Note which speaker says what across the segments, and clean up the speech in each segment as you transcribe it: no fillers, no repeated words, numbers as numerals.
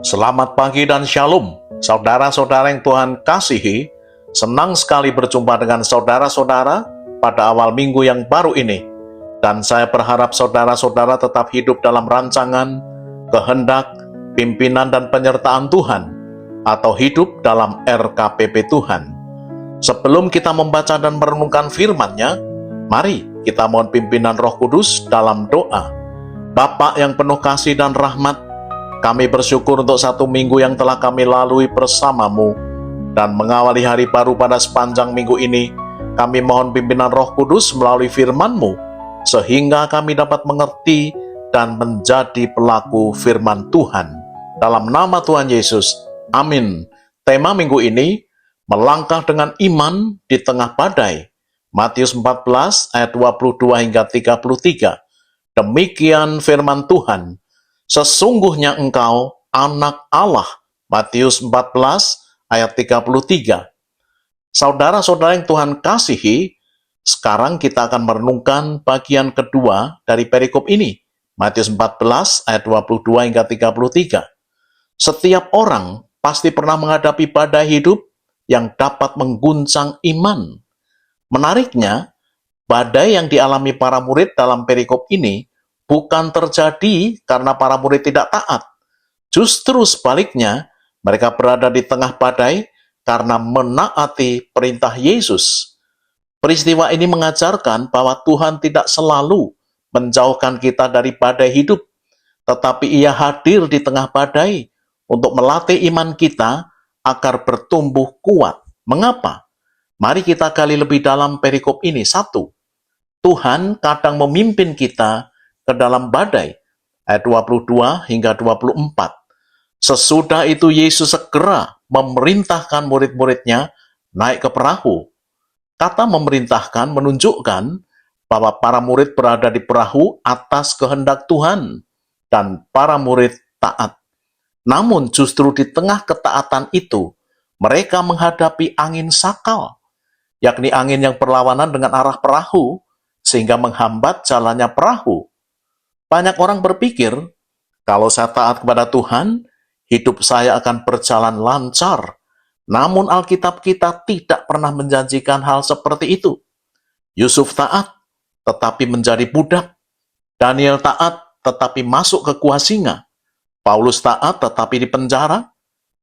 Speaker 1: Selamat pagi dan shalom, saudara-saudara yang Tuhan kasihi. Senang sekali berjumpa dengan saudara-saudara pada awal minggu yang baru ini. Dan saya berharap saudara-saudara tetap hidup dalam rancangan, kehendak, pimpinan dan penyertaan Tuhan, atau hidup dalam RKPP Tuhan. Sebelum kita membaca dan merenungkan firman-Nya, mari kita mohon pimpinan Roh Kudus dalam doa. Bapa yang penuh kasih dan rahmat, kami bersyukur untuk satu minggu yang telah kami lalui bersama-Mu, dan mengawali hari baru pada sepanjang minggu ini, kami mohon pimpinan Roh Kudus melalui firman-Mu, sehingga kami dapat mengerti dan menjadi pelaku firman Tuhan. Dalam nama Tuhan Yesus, amin. Tema minggu ini, melangkah dengan iman di tengah badai. Matius 14 ayat 22 hingga 33. Demikian firman Tuhan. Sesungguhnya engkau anak Allah. Matius 14 ayat 33. Saudara-saudara yang Tuhan kasihi, sekarang kita akan merenungkan bagian kedua dari perikop ini. Matius 14 ayat 22 hingga 33. Setiap orang pasti pernah menghadapi badai hidup yang dapat mengguncang iman. Menariknya, badai yang dialami para murid dalam perikop ini bukan terjadi karena para murid tidak taat. Justru sebaliknya, mereka berada di tengah badai karena menaati perintah Yesus. Peristiwa ini mengajarkan bahwa Tuhan tidak selalu menjauhkan kita dari badai hidup, tetapi Ia hadir di tengah badai untuk melatih iman kita agar bertumbuh kuat. Mengapa? Mari kita gali lebih dalam perikop ini. 1. Tuhan kadang memimpin kita ke dalam badai, ayat 22 hingga 24. Sesudah itu Yesus segera memerintahkan murid-muridnya naik ke perahu. Kata memerintahkan menunjukkan bahwa para murid berada di perahu atas kehendak Tuhan, dan para murid taat. Namun justru di tengah ketaatan itu, mereka menghadapi angin sakal, yakni angin yang berlawanan dengan arah perahu, sehingga menghambat jalannya perahu. Banyak orang berpikir, kalau saya taat kepada Tuhan, hidup saya akan berjalan lancar. Namun Alkitab kita tidak pernah menjanjikan hal seperti itu. Yusuf taat, tetapi menjadi budak. Daniel taat, tetapi masuk ke gua singa. Paulus taat, tetapi dipenjara.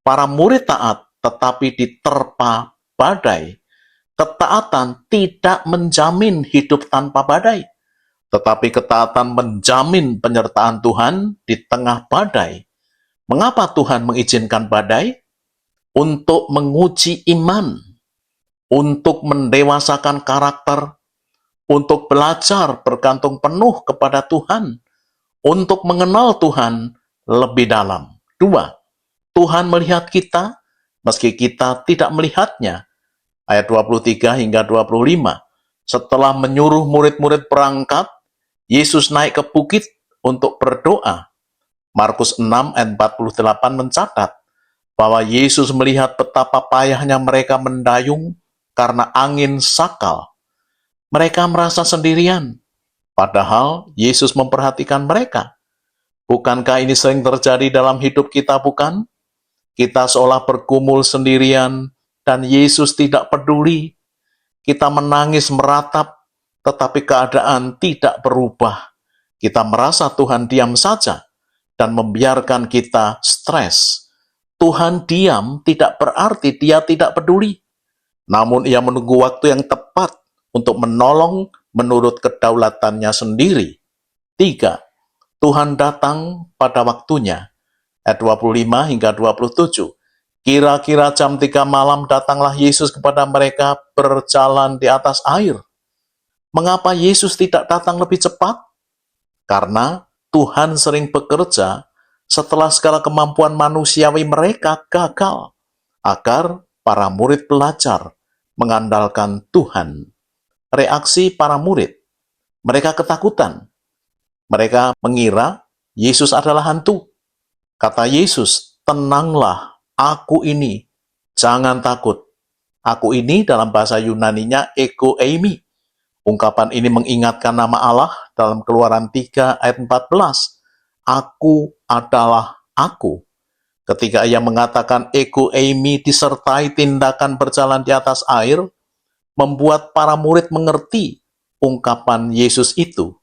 Speaker 1: Para murid taat, tetapi diterpa badai. Ketaatan tidak menjamin hidup tanpa badai, tetapi ketaatan menjamin penyertaan Tuhan di tengah badai. Mengapa Tuhan mengizinkan badai? Untuk menguji iman, untuk mendewasakan karakter, untuk belajar bergantung penuh kepada Tuhan, untuk mengenal Tuhan lebih dalam. 2. Tuhan melihat kita, meski kita tidak melihatnya. Ayat 23 hingga 25. Setelah menyuruh murid-murid berangkat, Yesus naik ke bukit untuk berdoa. Markus 6 ayat 48 mencatat bahwa Yesus melihat betapa payahnya mereka mendayung karena angin sakal. Mereka merasa sendirian, padahal Yesus memperhatikan mereka. Bukankah ini sering terjadi dalam hidup kita, bukan? Kita seolah bergumul sendirian dan Yesus tidak peduli. Kita menangis meratap, tetapi keadaan tidak berubah. Kita merasa Tuhan diam saja dan membiarkan kita stres. Tuhan diam tidak berarti Dia tidak peduli. Namun Ia menunggu waktu yang tepat untuk menolong menurut kedaulatannya sendiri. 3. Tuhan datang pada waktunya. Ayat 25 hingga 27. Kira-kira jam 3 malam datanglah Yesus kepada mereka berjalan di atas air. Mengapa Yesus tidak datang lebih cepat? Karena Tuhan sering bekerja setelah segala kemampuan manusiawi mereka gagal, agar para murid belajar mengandalkan Tuhan. Reaksi para murid, mereka ketakutan. Mereka mengira Yesus adalah hantu. Kata Yesus, tenanglah, aku ini, jangan takut. Aku ini dalam bahasa Yunaninya ego eimi. Ungkapan ini mengingatkan nama Allah dalam Keluaran 3 ayat 14. Aku adalah aku. ketika ia mengatakan ego eimi disertai tindakan berjalan di atas air, membuat para murid mengerti ungkapan Yesus itu.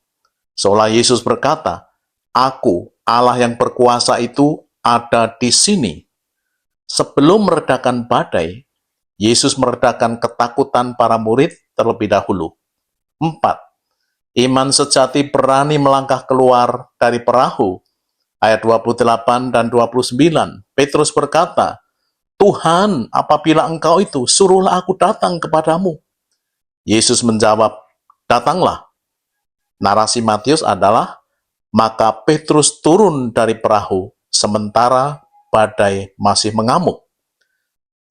Speaker 1: Seolah Yesus berkata, "Aku, Allah yang berkuasa itu, ada di sini." Sebelum meredakan badai, Yesus meredakan ketakutan para murid terlebih dahulu. 4. Iman sejati berani melangkah keluar dari perahu. Ayat 28 dan 29, Petrus berkata, "Tuhan, apabila Engkau itu, suruhlah aku datang kepadamu." Yesus menjawab, "Datanglah." Narasi Matius adalah, maka Petrus turun dari perahu, sementara badai masih mengamuk.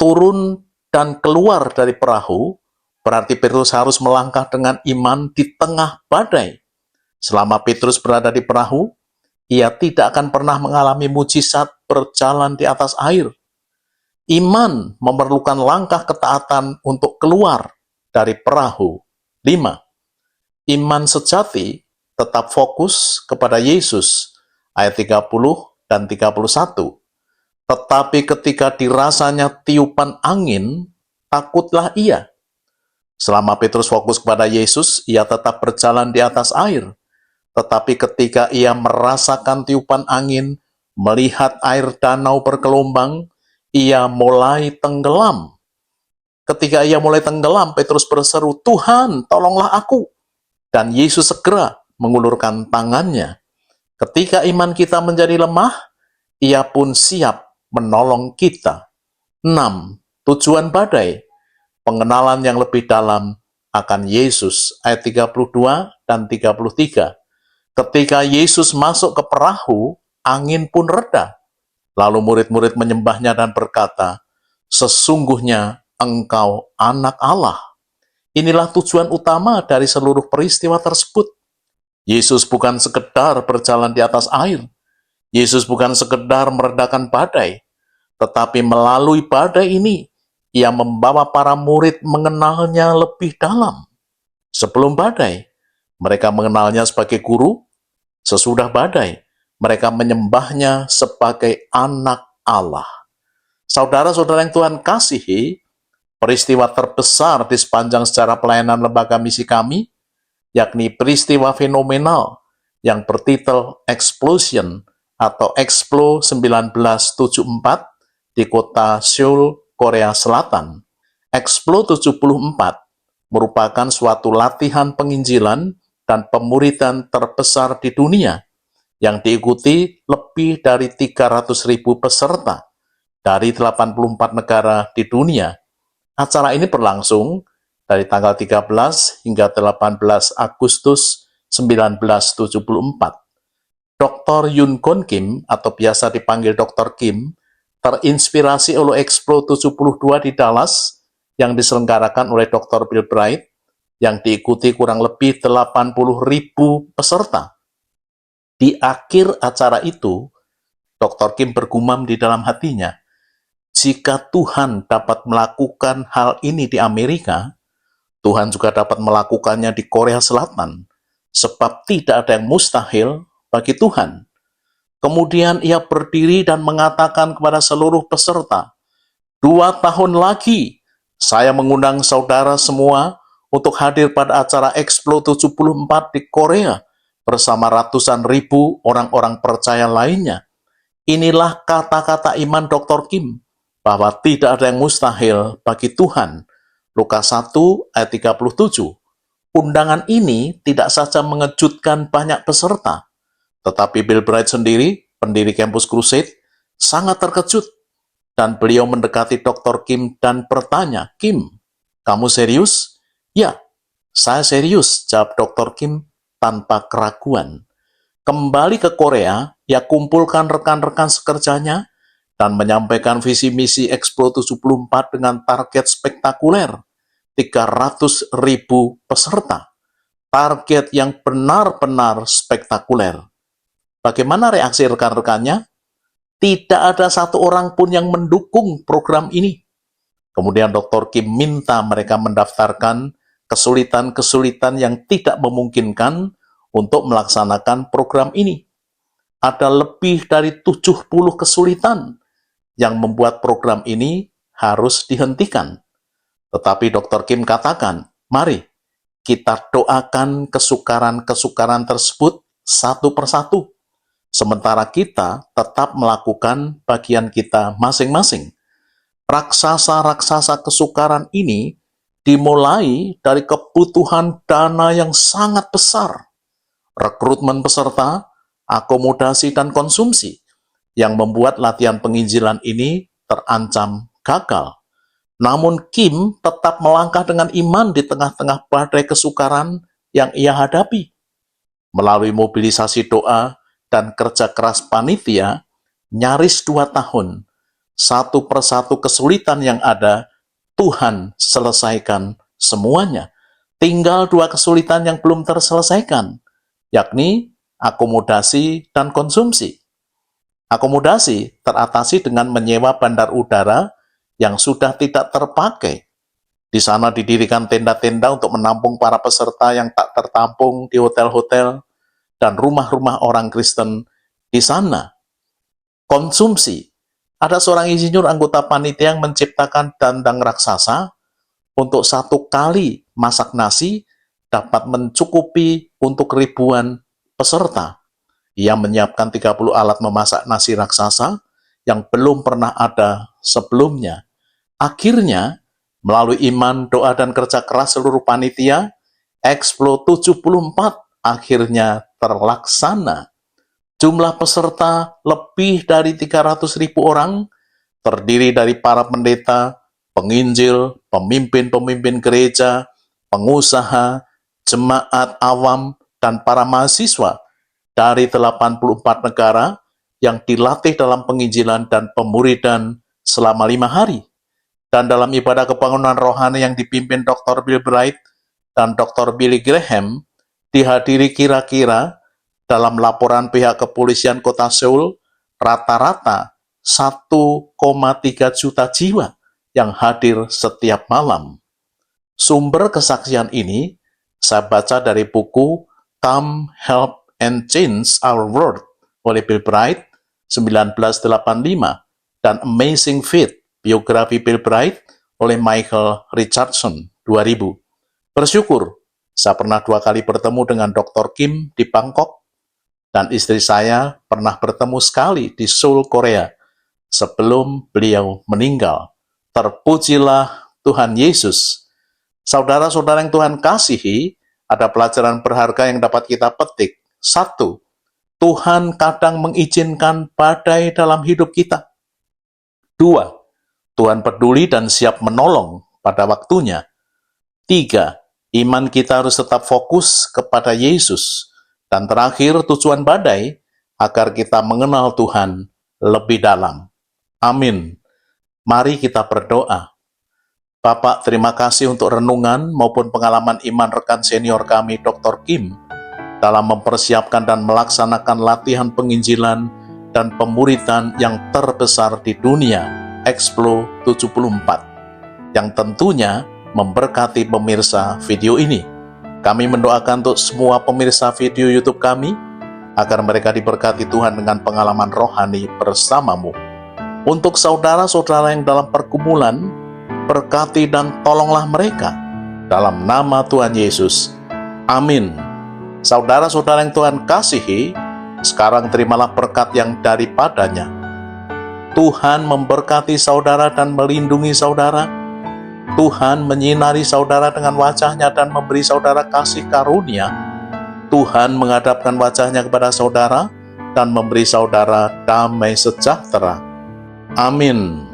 Speaker 1: Turun dan keluar dari perahu, berarti Petrus harus melangkah dengan iman di tengah badai. Selama Petrus berada di perahu, ia tidak akan pernah mengalami mujizat berjalan di atas air. Iman memerlukan langkah ketaatan untuk keluar dari perahu. 5. Iman sejati tetap fokus kepada Yesus, ayat 30 dan 31. Tetapi ketika dirasanya tiupan angin, takutlah ia. Selama Petrus fokus kepada Yesus, ia tetap berjalan di atas air. Tetapi ketika ia merasakan tiupan angin, melihat air danau bergelombang, ia mulai tenggelam. Ketika ia mulai tenggelam, Petrus berseru, "Tuhan, tolonglah aku." Dan Yesus segera mengulurkan tangannya. Ketika iman kita menjadi lemah, ia pun siap menolong kita. 6. Tujuan badai, pengenalan yang lebih dalam akan Yesus, ayat 32 dan 33. Ketika Yesus masuk ke perahu, angin pun reda. Lalu murid-murid menyembahnya dan berkata, "Sesungguhnya Engkau anak Allah." Inilah tujuan utama dari seluruh peristiwa tersebut. Yesus bukan sekedar berjalan di atas air. Yesus bukan sekedar meredakan badai. Tetapi melalui badai ini, ia membawa para murid mengenalnya lebih dalam. Sebelum badai, mereka mengenalnya sebagai guru. Sesudah badai, mereka menyembahnya sebagai anak Allah. Saudara-saudara yang Tuhan kasihi, peristiwa terbesar di sepanjang sejarah pelayanan lembaga misi kami, yakni peristiwa fenomenal yang bertitel Explosion atau Explo 1974 di kota Seoul, Korea Selatan. Explo 74 merupakan suatu latihan penginjilan dan pemuridan terbesar di dunia yang diikuti lebih dari 300.000 peserta dari 84 negara di dunia. Acara ini berlangsung dari tanggal 13 hingga 18 Agustus 1974. Dr. Yoon Gon Kim, atau biasa dipanggil Dr. Kim, terinspirasi oleh Explo 72 di Dallas yang diselenggarakan oleh Dr. Bill Bright, yang diikuti kurang lebih 80.000 peserta. Di akhir acara itu, Dr. Kim bergumam di dalam hatinya, "Jika Tuhan dapat melakukan hal ini di Amerika, Tuhan juga dapat melakukannya di Korea Selatan, sebab tidak ada yang mustahil bagi Tuhan." Kemudian ia berdiri dan mengatakan kepada seluruh peserta, 2 tahun lagi, saya mengundang saudara semua untuk hadir pada acara Explo 74 di Korea bersama ratusan ribu orang-orang percaya lainnya. Inilah kata-kata iman Dr. Kim, bahwa tidak ada yang mustahil bagi Tuhan. Lukas 1 ayat 37. Undangan ini tidak saja mengejutkan banyak peserta, tetapi Bill Bright sendiri, pendiri Campus Crusade, sangat terkejut. Dan beliau mendekati Dr. Kim dan bertanya, "Kim, kamu serius?" "Ya, saya serius," jawab Dr. Kim tanpa keraguan. Kembali ke Korea, ia kumpulkan rekan-rekan sekerjanya dan menyampaikan visi misi Explo 74 dengan target spektakuler, 300.000 peserta. Target yang benar-benar spektakuler. Bagaimana reaksi rekan-rekannya? Tidak ada satu orang pun yang mendukung program ini. Kemudian Dr. Kim minta mereka mendaftarkan kesulitan-kesulitan yang tidak memungkinkan untuk melaksanakan program ini. Ada lebih dari 70 kesulitan yang membuat program ini harus dihentikan. Tetapi Dr. Kim katakan, mari kita doakan kesukaran-kesukaran tersebut satu persatu, sementara kita tetap melakukan bagian kita masing-masing. Raksasa-raksasa kesukaran ini dimulai dari kebutuhan dana yang sangat besar, rekrutmen peserta, akomodasi, dan konsumsi, yang membuat latihan penginjilan ini terancam gagal. Namun Kim tetap melangkah dengan iman di tengah-tengah badai kesukaran yang ia hadapi. Melalui mobilisasi doa dan kerja keras panitia, nyaris 2 tahun, satu persatu kesulitan yang ada, Tuhan selesaikan semuanya. Tinggal 2 kesulitan yang belum terselesaikan, yakni akomodasi dan konsumsi. Akomodasi teratasi dengan menyewa bandar udara yang sudah tidak terpakai. Di sana didirikan tenda-tenda untuk menampung para peserta yang tak tertampung di hotel-hotel dan rumah-rumah orang Kristen di sana. Konsumsi. Ada seorang insinyur anggota panitia yang menciptakan dandang raksasa untuk 1 kali masak nasi dapat mencukupi untuk ribuan peserta. Ia menyiapkan 30 alat memasak nasi raksasa yang belum pernah ada sebelumnya. Akhirnya, melalui iman, doa, dan kerja keras seluruh panitia, Explo 74 akhirnya terlaksana. Jumlah peserta lebih dari 300.000 orang, terdiri dari para pendeta, penginjil, pemimpin-pemimpin gereja, pengusaha, jemaat awam, dan para mahasiswa dari 84 negara yang dilatih dalam penginjilan dan pemuridan selama 5 hari. Dan dalam ibadah kebangunan rohani yang dipimpin Dr. Bill Bright dan Dr. Billy Graham, dihadiri kira-kira dalam laporan pihak kepolisian kota Seoul, rata-rata 1,3 juta jiwa yang hadir setiap malam. Sumber kesaksian ini saya baca dari buku Come Help and Change Our World oleh Bill Bright 1985 dan Amazing Faith, biografi Bill Bright oleh Michael Richardson 2000. Bersyukur, saya pernah 2 kali bertemu dengan Dr. Kim di Bangkok, dan istri saya pernah bertemu sekali di Seoul, Korea, sebelum beliau meninggal. Terpujilah Tuhan Yesus. Saudara-saudara yang Tuhan kasihi, ada pelajaran berharga yang dapat kita petik. 1. Tuhan kadang mengizinkan badai dalam hidup kita. 2. Tuhan peduli dan siap menolong pada waktunya. 3. Iman kita harus tetap fokus kepada Yesus. Dan terakhir, tujuan badai agar kita mengenal Tuhan lebih dalam. Amin. Mari kita berdoa. Bapak, terima kasih untuk renungan maupun pengalaman iman rekan senior kami, Dr. Kim, dalam mempersiapkan dan melaksanakan latihan penginjilan dan pemuridan yang terbesar di dunia, Explo 74, yang tentunya memberkati pemirsa video ini. Kami mendoakan untuk semua pemirsa video YouTube kami, agar mereka diberkati Tuhan dengan pengalaman rohani bersamamu. Untuk saudara-saudara yang dalam pergumulan, berkati dan tolonglah mereka, dalam nama Tuhan Yesus. Amin. Saudara-saudara yang Tuhan kasihi, sekarang terimalah berkat yang daripadanya. Tuhan memberkati saudara dan melindungi saudara. Tuhan menyinari saudara dengan wajah-Nya dan memberi saudara kasih karunia. Tuhan menghadapkan wajah-Nya kepada saudara dan memberi saudara damai sejahtera. Amin.